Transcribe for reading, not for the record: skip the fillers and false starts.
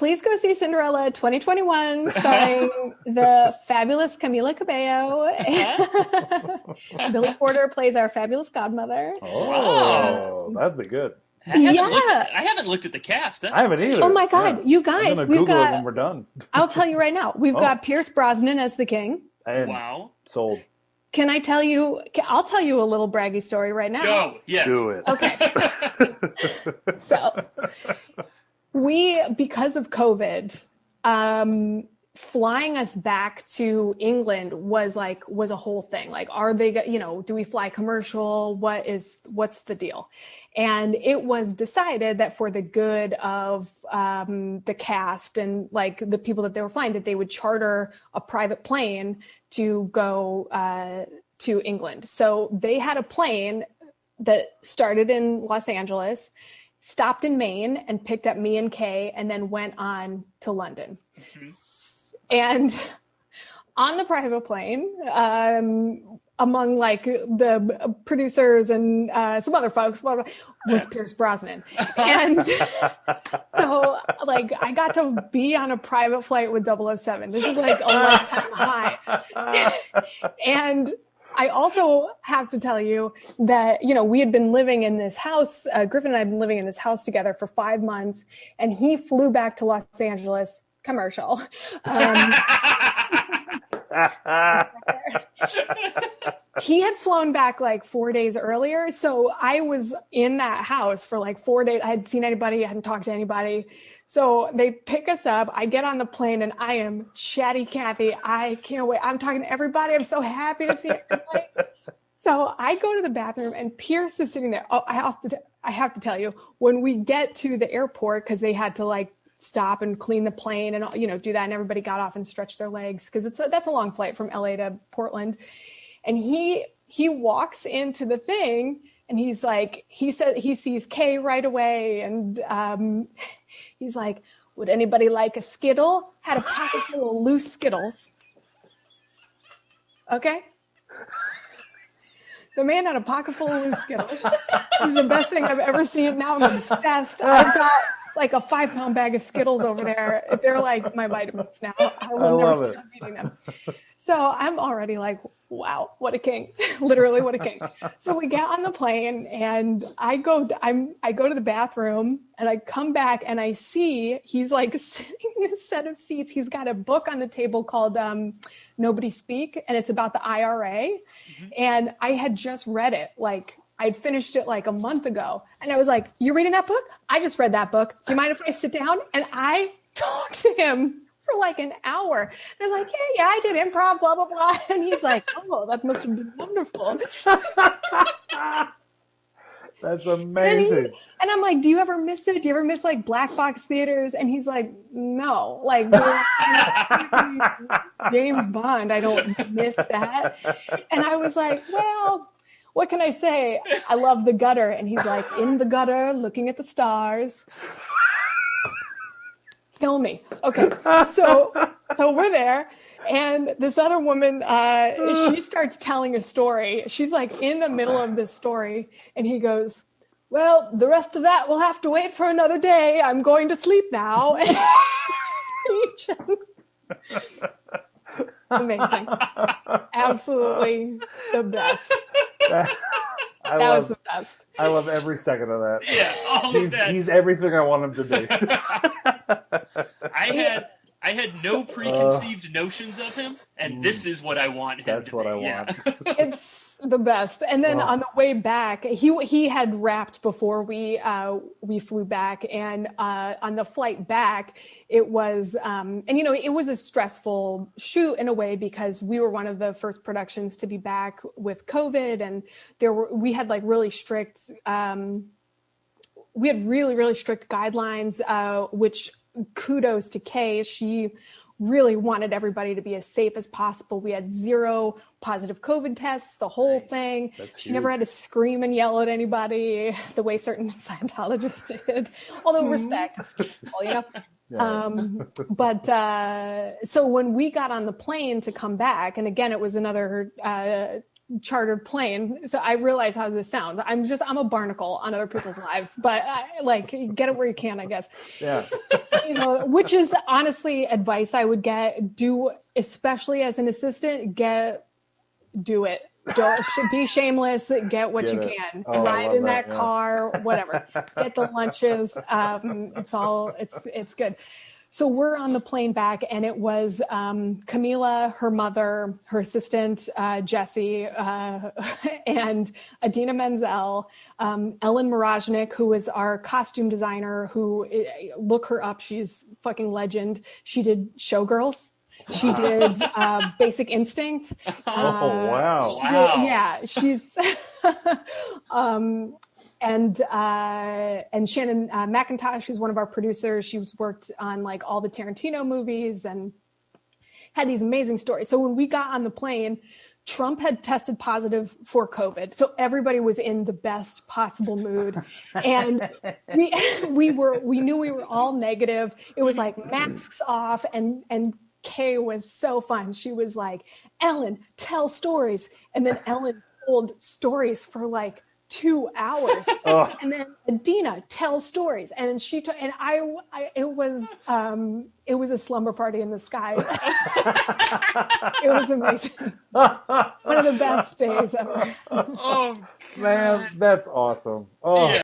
please go see Cinderella 2021, starring the fabulous Camila Cabello. Billy Porter plays our fabulous godmother. Oh, that'd be good. I haven't looked at the cast. I haven't either. Oh my God, you guys, we've got it when we're done. I'll tell you right now, we've got Pierce Brosnan as the king. And wow. Sold. Can I tell you? I'll tell you a little braggy story right now. Go. Yes. Do it. Okay. So because of COVID, flying us back to England was a whole thing. Like, are they, do we fly commercial? What's the deal? And it was decided that for the good of the cast and like the people that they were flying, that they would charter a private plane to go to England. So they had a plane that started in Los Angeles, stopped in Maine, and picked up me and Kay, and then went on to London. Mm-hmm. And on the private plane, among like the producers and some other folks, was Pierce Brosnan. And so like I got to be on a private flight with 007. This is like a lifetime high. And I also have to tell you that, we had been living in this house, Griffin and I had been living in this house together for 5 months, and he flew back to Los Angeles, commercial. He had flown back like 4 days earlier. So I was in that house for like 4 days. I hadn't seen anybody. I hadn't talked to anybody. So they pick us up. I get on the plane and I am chatty Cathy. I can't wait. I'm talking to everybody. I'm so happy to see everybody. So I go to the bathroom and Pierce is sitting there. Oh, I have to tell you, when we get to the airport, because they had to like stop and clean the plane and do that, and everybody got off and stretched their legs because that's a long flight from LA to Portland. And he walks into the thing and he's like, he said he sees Kay right away, and he's like, would anybody like a Skittle? Had a pocket full of loose Skittles. Okay. The man had a pocket full of loose Skittles. This is the best thing I've ever seen. Now I'm obsessed. I've got like a 5-pound bag of Skittles over there. They're like my vitamins now. I will never stop eating them. So I'm already like, wow, what a king. Literally, what a king. So we get on the plane and I go to the bathroom and I come back and I see he's like sitting in a set of seats. He's got a book on the table called Nobody Speak, and it's about the IRA. Mm-hmm. And I had just read it. Like, I'd finished it like a month ago. And I was like, you're reading that book? I just read that book. Do you mind if I sit down? And I talked to him for like an hour. And I was like, yeah, I did improv, blah, blah, blah. And he's like, oh, that must have been wonderful. That's amazing. And I'm like, do you ever miss it? Do you ever miss like black box theaters? And he's like, no, like James Bond, I don't miss that. And I was like, well, what can I say? I love the gutter. And he's like, in the gutter, looking at the stars. Kill me. Okay. So we're there. And this other woman, she starts telling a story. She's like in the middle of this story. And he goes, well, the rest of that will have to wait for another day. I'm going to sleep now. Amazing. Absolutely the best. That was the best. I love every second of that. Yeah, all of that. He's everything I want him to be. I had no preconceived notions of him, and this is what I want him to be. That's what I want. It's the best. And then on the way back, he had wrapped before we flew back, and on the flight back, it was it was a stressful shoot in a way because we were one of the first productions to be back with COVID, and we had like really strict really strict guidelines, which kudos to Kay. She really wanted everybody to be as safe as possible. We had 0 positive COVID tests, the whole thing. She never had to scream and yell at anybody the way certain Scientologists did. Although respect, it's people, But so when we got on the plane to come back, and again, it was another chartered plane. So I realize how this sounds. I'm a barnacle on other people's lives, but I, like, get it where you can, I guess. Yeah. You know, which is honestly advice I would get. Do, especially as an assistant, do it. Should be shameless. Get what you can. Oh, Ride in that yeah. car, whatever. Get the lunches. It's good. So we're on the plane back, and it was Camila, her mother, her assistant, Jessie, and Idina Menzel, Ellen Mirojnick, who was our costume designer, who, look her up, she's fucking legend. She did Showgirls. She did Basic Instinct. Wow. Yeah, she's... And Shannon McIntosh, who's one of our producers, she's worked on like all the Tarantino movies and had these amazing stories. So when we got on the plane, Trump had tested positive for COVID. So everybody was in the best possible mood. And we knew we were all negative. It was like masks off, and Kay was so fun. She was like, Ellen, tell stories. And then Ellen told stories for like 2 hours. And then Idina tells stories, and then it was a slumber party in the sky. It was amazing. One of the best days ever. Oh man, that's awesome. Oh. Yeah.